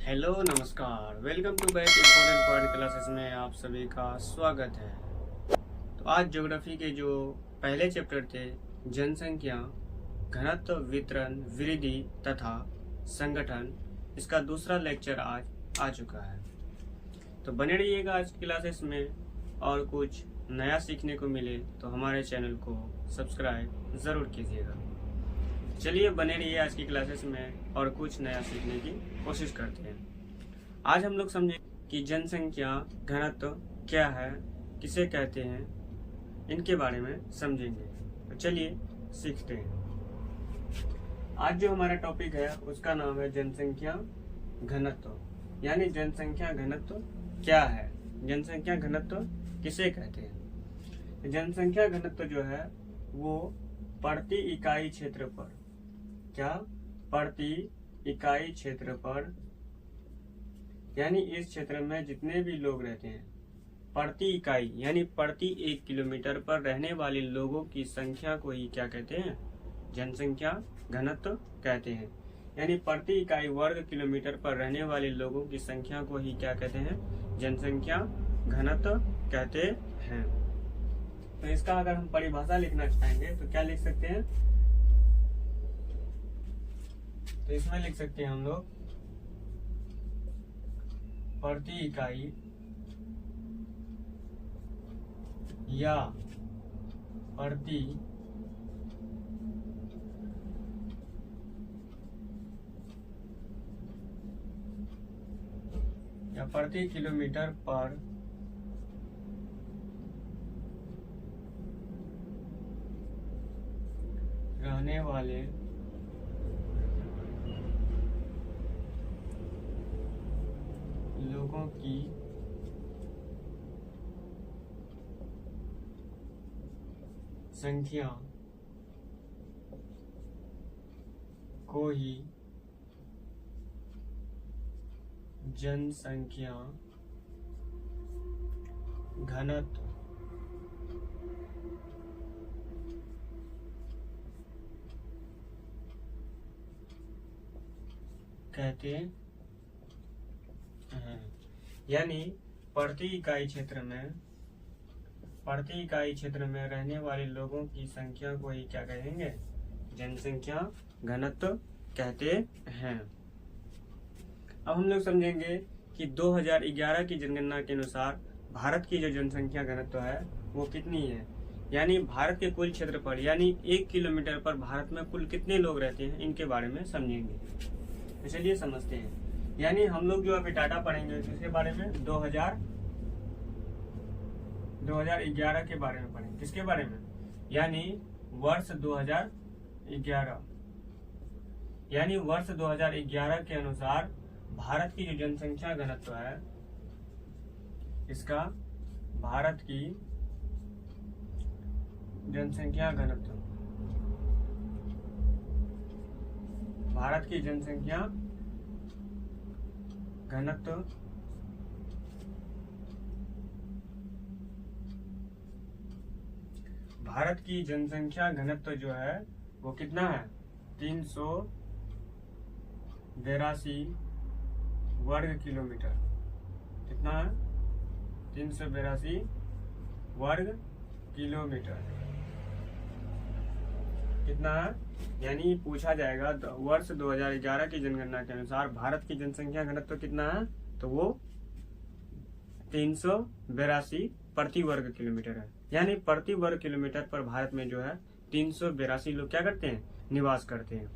Hello नमस्कार, welcome to back important point classes में आप सभी का स्वागत है। तो आज ज्योग्राफी के जो पहले चैप्टर थे जनसंख्या, घनत्व, वितरण, वृद्धि तथा संगठन, इसका दूसरा लेक्चर आज आ चुका है। तो बने रहिएगा आज की क्लासेस में, और कुछ नया सीखने को मिले तो हमारे चैनल को सब्सक्राइब ज़रूर कीजिएगा। चलिए बने रहिए आज की क्लासेस में और कुछ नया सीखने की कोशिश करते हैं। आज हम लोग समझें कि जनसंख्या घनत्व क्या है, किसे कहते हैं, इनके बारे में समझेंगे। तो चलिए सीखते हैं। आज जो हमारा टॉपिक है उसका नाम है जनसंख्या घनत्व, यानी जनसंख्या घनत्व क्या है, जनसंख्या घनत्व किसे कहते हैं। जनसंख्या घनत्व जो है वो प्रति इकाई क्षेत्र पर, क्या, प्रति इकाई क्षेत्र पर, यानी इस क्षेत्र में जितने भी लोग रहते हैं, प्रति इकाई यानी प्रति 1 किलोमीटर पर रहने वाले लोगों की संख्या को ही क्या कहते हैं, जनसंख्या घनत्व कहते हैं। यानी प्रति इकाई वर्ग किलोमीटर पर रहने वाले लोगों की संख्या को ही क्या कहते हैं, जनसंख्या घनत्व कहते हैं। तो इसका अगर हम परिभाषा लिखना चाहेंगे तो क्या लिख सकते हैं, तो इसमें लिख सकते हैं हम लोग प्रति इकाई या प्रति किलोमीटर पर रहने वाले लोगों की संख्या को ही जनसंख्या घनत्व कहते हैं। यानी प्रति इकाई क्षेत्र में रहने वाले लोगों की संख्या को ही क्या कहेंगे, जनसंख्या घनत्व कहते हैं। अब हम लोग समझेंगे कि 2011 की जनगणना के अनुसार भारत की जो जनसंख्या घनत्व है वो कितनी है। यानी भारत के कुल क्षेत्रफल यानी 1 किलोमीटर पर भारत में कुल कितने लोग रहते हैं, इनके बारे में समझेंगे। तो चलिए समझते हैं। यानी हम लोग जो अभी डाटा पढ़ेंगे किसके बारे में, 2011 के बारे में पढ़ेंगे। किसके बारे में, यानी वर्ष 2011, यानी वर्ष 2011 के अनुसार भारत की जो जनसंख्या घनत्व है, इसका भारत की जनसंख्या घनत्व, भारत की जनसंख्या घनत्व भारत की जनसंख्या घनत्व जो है वो कितना है, 382 वर्ग किलोमीटर। कितना है, 382 वर्ग किलोमीटर। कितना है, यानी पूछा जाएगा वर्ष 2011 की जनगणना के अनुसार भारत की जनसंख्या घनत्व कितना है, तो वो 382 प्रति वर्ग किलोमीटर है। यानी प्रति वर्ग किलोमीटर पर भारत में जो है 382 लोग क्या करते हैं, निवास करते हैं।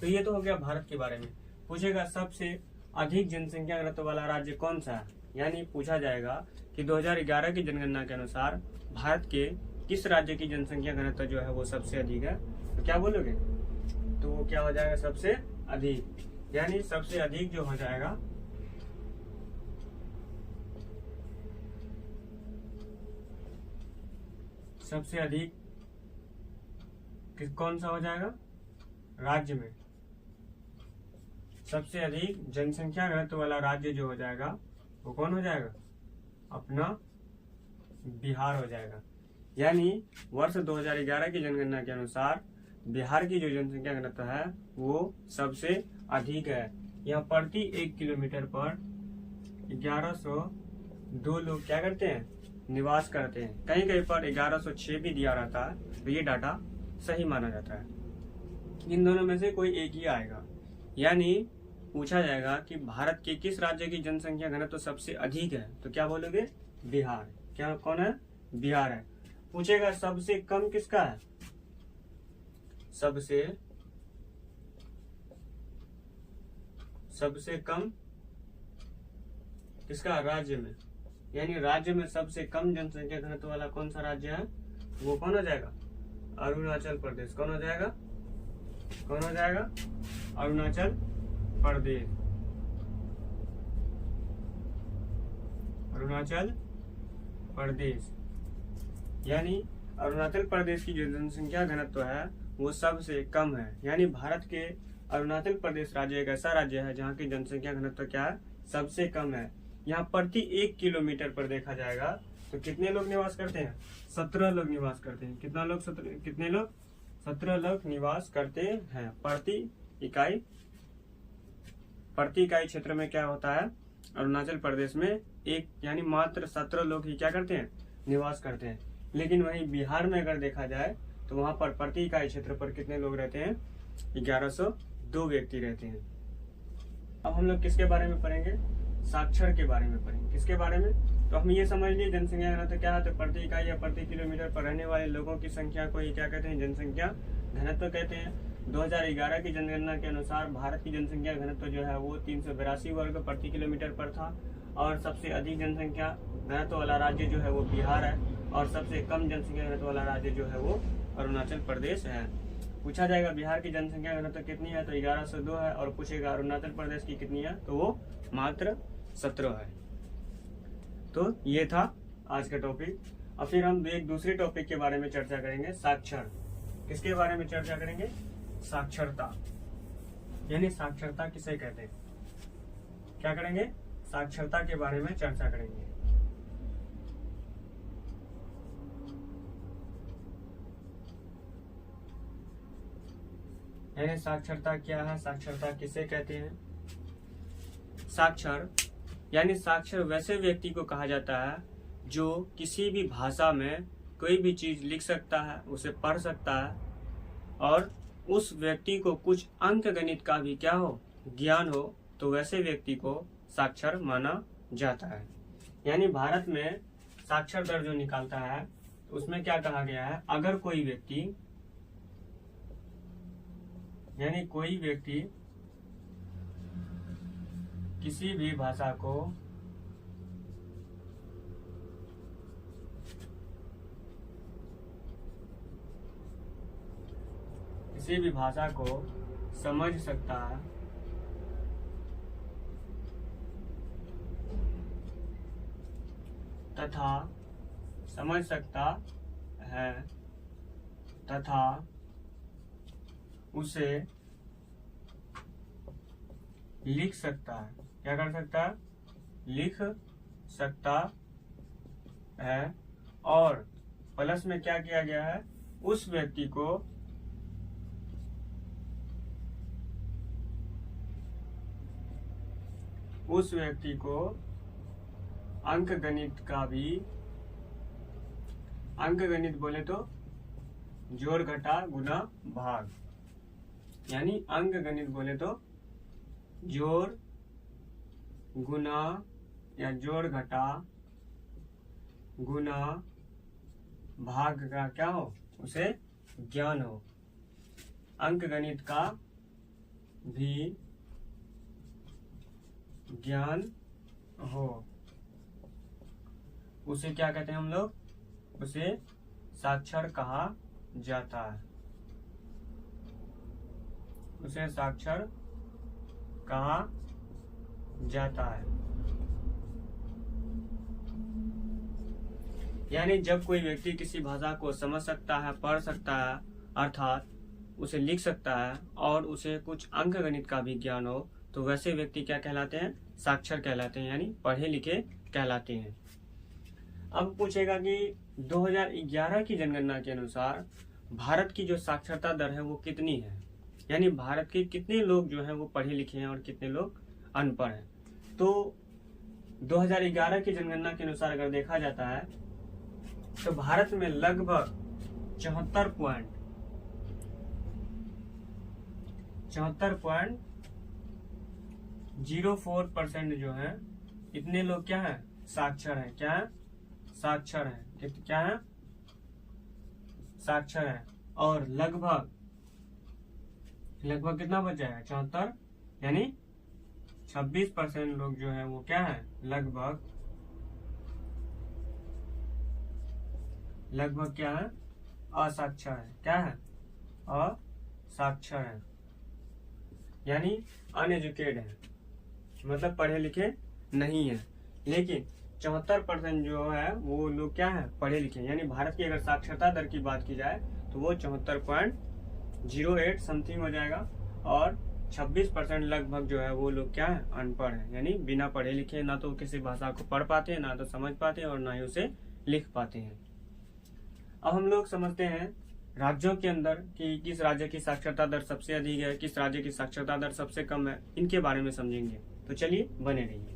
तो ये तो हो गया भारत के बारे में। पूछेगा सबसे अधिक जनसंख्या घनत्व वाला राज्य कौन सा है, यानी पूछा जाएगा कि 2011 की जनगणना के अनुसार भारत के किस राज्य की जनसंख्या घनत्व जो है वो सबसे अधिक है। तो क्या बोलोगे, तो वो क्या हो जाएगा, सबसे अधिक। यानी सबसे अधिक जो हो जाएगा सबसे अधिक कौन सा हो जाएगा, राज्य में सबसे अधिक जनसंख्या घनत्व वाला राज्य जो हो जाएगा वो कौन हो जाएगा, अपना बिहार हो जाएगा। यानी वर्ष 2011 की जनगणना के अनुसार बिहार की जो जनसंख्या घनत्व है वो सबसे अधिक है। यहाँ प्रति 1 किलोमीटर पर 1102 लोग क्या करते हैं, निवास करते हैं। कहीं कहीं पर 1106 भी दिया रहता है, तो ये डाटा सही माना जाता है। इन दोनों में से कोई एक ही आएगा। यानी पूछा जाएगा कि भारत के किस राज्य की जनसंख्या घनत्व तो सबसे अधिक है, तो क्या बोलोगे, बिहार। क्या कौन है, बिहार है। पूछेगा सबसे कम किसका है, सबसे कम किसका, राज्य में। यानी राज्य में सबसे कम जनसंख्या घनत्व वाला कौन सा राज्य है, वो कौन हो जाएगा, अरुणाचल प्रदेश। कौन हो जाएगा, अरुणाचल प्रदेश। यानी अरुणाचल प्रदेश की जो जनसंख्या घनत्व है वो सबसे कम है। यानी भारत के अरुणाचल प्रदेश राज्य एक ऐसा राज्य है जहाँ की जनसंख्या घनत्व क्या है, सबसे कम है। यहाँ प्रति 1 किलोमीटर पर देखा जाएगा तो कितने लोग निवास करते हैं, 17 लोग निवास करते हैं। कितने लोग 17 लोग निवास करते हैं प्रति इकाई क्षेत्र में। क्या होता है, अरुणाचल प्रदेश में एक यानी मात्र 17 लोग ही क्या करते हैं, निवास करते हैं। लेकिन वहीं बिहार में अगर देखा जाए तो वहां पर प्रति इकाई क्षेत्र पर कितने लोग रहते हैं, 1102 व्यक्ति रहते हैं। अब हम लोग किसके बारे में पढ़ेंगे, साक्षर के बारे में पढ़ेंगे। किसके बारे में, तो हम ये समझ लिए जनसंख्या घनत्व क्या है, तो प्रति इकाई या प्रति किलोमीटर पर रहने वाले लोगों की संख्या को ही क्या कहते हैं, जनसंख्या घनत्व कहते हैं। 2011 की जनगणना के अनुसार भारत की जनसंख्या घनत्व जो है वो 382 वर्ग प्रति किलोमीटर पर था। और सबसे अधिक जनसंख्या घनत्व वाला राज्य जो है वो बिहार है, और सबसे कम जनसंख्या घनत्व वाला राज्य जो है वो अरुणाचल प्रदेश है। पूछा जाएगा बिहार की जनसंख्या घनत्व कितनी है, तो 1102 है। और पूछेगा अरुणाचल प्रदेश की कितनी है, तो वो मात्र 17 है। तो ये था आज का टॉपिक। और फिर हम एक दूसरे टॉपिक के बारे में चर्चा करेंगे, साक्षर। किसके बारे में चर्चा करेंगे, साक्षरता। यानी साक्षरता किसे कहते हैं, क्या करेंगे, साक्षरता के बारे में चर्चा करेंगे। यानी साक्षरता क्या है, साक्षरता किसे कहते हैं। साक्षर यानी साक्षर वैसे व्यक्ति को कहा जाता है जो किसी भी भाषा में कोई भी चीज लिख सकता है, उसे पढ़ सकता है, और उस व्यक्ति को कुछ अंक गणित का भी क्या हो, ज्ञान हो, तो वैसे व्यक्ति को साक्षर माना जाता है। यानी भारत में साक्षर दर जो निकालता है उसमें क्या कहा गया है, अगर कोई व्यक्ति यानी कोई व्यक्ति किसी भी भाषा को समझ सकता है तथा उसे लिख सकता है, क्या कर सकता है, लिख सकता है। और प्लस में क्या किया गया है, उस व्यक्ति को अंक गणित बोले तो जोड़ घटा गुना भाग। यानी अंक गणित बोले तो जोड़ गुना या जोड़ घटा गुना भाग का क्या हो, उसे ज्ञान हो। अंक गणित का भी ज्ञान हो, उसे क्या कहते हैं हम लोग, उसे साक्षर कहा जाता है। उसे साक्षर कहा जाता है। यानी जब कोई व्यक्ति किसी भाषा को समझ सकता है, पढ़ सकता है, अर्थात उसे लिख सकता है, और उसे कुछ अंक गणित का भी ज्ञान हो, तो वैसे व्यक्ति क्या कहलाते हैं, साक्षर कहलाते हैं, यानी पढ़े लिखे कहलाते हैं। अब पूछेगा कि 2011 की जनगणना के अनुसार भारत की जो साक्षरता दर है वो कितनी है। यानी भारत के कितने लोग जो हैं वो पढ़े लिखे हैं और कितने लोग अनपढ़ हैं। तो 2011 की जनगणना के अनुसार अगर देखा जाता है तो भारत में लगभग 74.04% जो है इतने लोग क्या है, साक्षर हैं। क्या है, साक्षर हैं। क्या है, साक्षर हैं। और लगभग कितना बच जाएगा, 74, यानी 26% लोग जो है वो क्या है, लगभग क्या है, असाक्षर है। क्या है, असाक्षर है, यानी अनएजुकेटेड है, मतलब पढ़े लिखे नहीं है। लेकिन 74% जो है वो लोग क्या है, पढ़े लिखे। यानी भारत की अगर साक्षरता दर की बात की जाए तो वो 74.08 समथिंग हो जाएगा। और 26% लगभग जो है वो लोग क्या है, अनपढ़ है, यानी बिना पढ़े लिखे ना तो किसी भाषा को पढ़ पाते हैं, ना तो समझ पाते हैं और ना ही उसे लिख पाते हैं। अब हम लोग समझते हैं राज्यों के अंदर कि किस राज्य की साक्षरता दर सबसे अधिक है, किस राज्य की साक्षरता दर सबसे कम है, इनके बारे में समझेंगे। तो चलिए बने रहिए।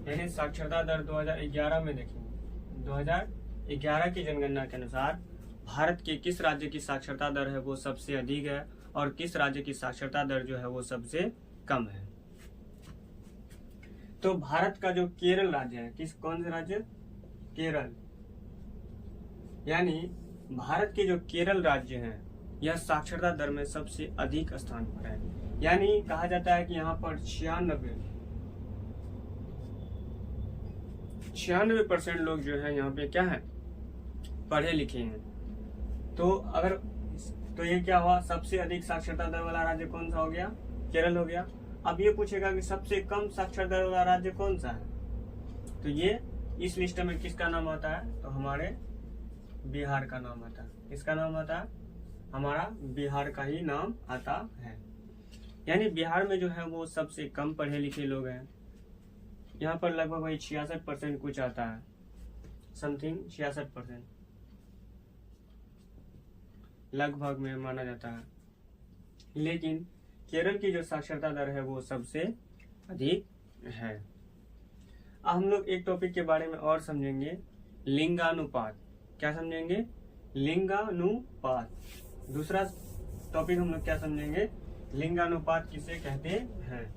यानी साक्षरता दर 2011 में देखेंगे। 2011 की जनगणना के अनुसार भारत के किस राज्य की साक्षरता दर है वो सबसे अधिक है और किस राज्य की साक्षरता दर जो है वो सबसे कम है। तो भारत का जो केरल राज्य है, कौन सा राज्य, केरल, यानी भारत के जो केरल राज्य है यह साक्षरता दर में सबसे अधिक स्थान पर है। यानी कहा जाता है कि यहाँ पर 96% लोग जो है यहाँ पे क्या है, पढ़े लिखे हैं। तो ये क्या हुआ, सबसे अधिक साक्षरता दर वाला राज्य कौन सा हो गया, केरल हो गया। अब ये पूछेगा कि सबसे कम साक्षरता दर वाला राज्य कौन सा है, तो ये इस लिस्ट में किसका नाम आता है, तो हमारे बिहार का नाम आता है। किसका नाम आता है, हमारा बिहार का ही नाम आता है। यानी बिहार में जो है वो सबसे कम पढ़े लिखे लोग हैं। यहाँ पर लगभग वही 66% कुछ आता है, समथिंग 66% लगभग में माना जाता है। लेकिन केरल की जो साक्षरता दर है वो सबसे अधिक है। अब हम लोग एक टॉपिक के बारे में और समझेंगे, लिंगानुपात। क्या समझेंगे, लिंगानुपात। दूसरा टॉपिक हम लोग क्या समझेंगे, लिंगानुपात किसे कहते हैं।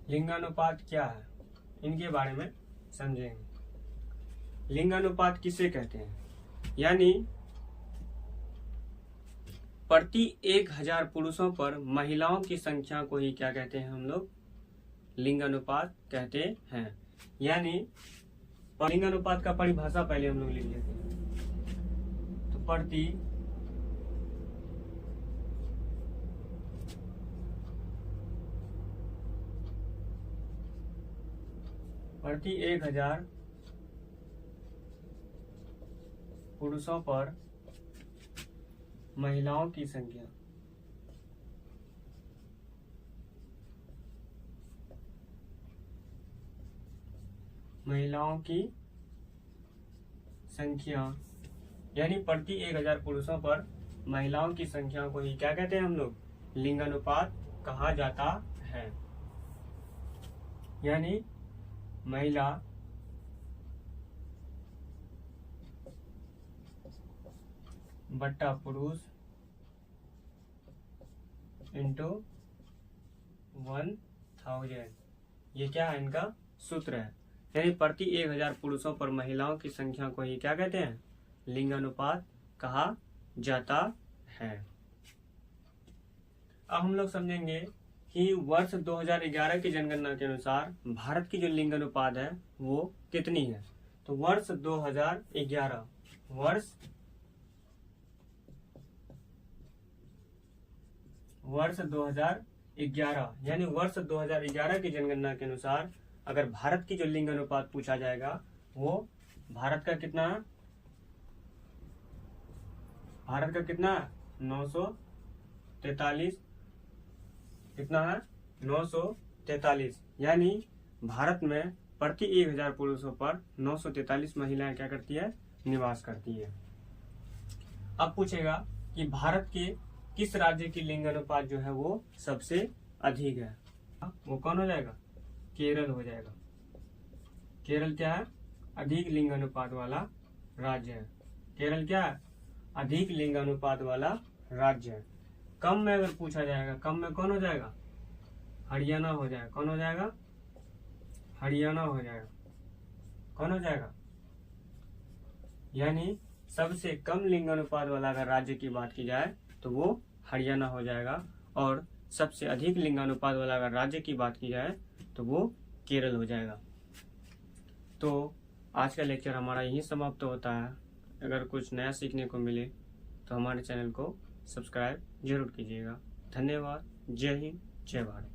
लिंगानुपात क्या है, इनके बारे में समझेंगे। लिंगानुपात किसे कहते हैं, यानी प्रति 1000 पुरुषों पर महिलाओं की संख्या को ही क्या कहते हैं, हम लोग लिंगानुपात कहते हैं। यानी लिंगानुपात का परिभाषा पहले हम लोग लिख लेते हैं। तो प्रति 1000 पुरुषों पर महिलाओं की संख्या, यानी प्रति 1000 पुरुषों पर महिलाओं की संख्या को ही क्या कहते हैं, हम लोग लिंगानुपात कहा जाता है। यानी महिला बट्टा पुरुष इंटू 1000, ये क्या है, इनका सूत्र है। यानी प्रति 1000 पुरुषों पर महिलाओं की संख्या को ही क्या कहते हैं, लिंगानुपात कहा जाता है। अब हम लोग समझेंगे कि वर्ष 2011 की जनगणना के अनुसार भारत की जो लिंगानुपात है वो कितनी है। तो वर्ष 2011 यानी वर्ष 2011 की जनगणना के अनुसार अगर भारत की जो लिंग अनुपात पूछा जाएगा वो भारत का कितना है, भारत का कितना है 943, कितना है 943, यानी भारत में प्रति 1000 पुरुषों पर 943 महिलाएं क्या करती है, निवास करती है। अब पूछेगा कि भारत के किस राज्य की लिंग अनुपात जो है वो सबसे अधिक है, वो कौन हो जाएगा, केरल हो जाएगा। केरल क्या है, अधिक लिंग अनुपात वाला राज्य है। केरल क्या है, अधिक लिंग अनुपात वाला राज्य है। कम में अगर पूछा जाएगा, कम में कौन हो जाएगा, हरियाणा हो जाएगा। कौन हो जाएगा, हरियाणा हो जाएगा। कौन हो जाएगा, यानी सबसे कम लिंग अनुपात वाला अगर राज्य की बात की जाए तो वो हरियाणा हो जाएगा, और सबसे अधिक लिंग अनुपात वाला अगर राज्य की बात की जाए तो वो केरल हो जाएगा। तो आज का लेक्चर हमारा यहीं समाप्त होता है। अगर कुछ नया सीखने को मिले तो हमारे चैनल को सब्सक्राइब जरूर कीजिएगा। धन्यवाद। जय हिंद, जय भारत।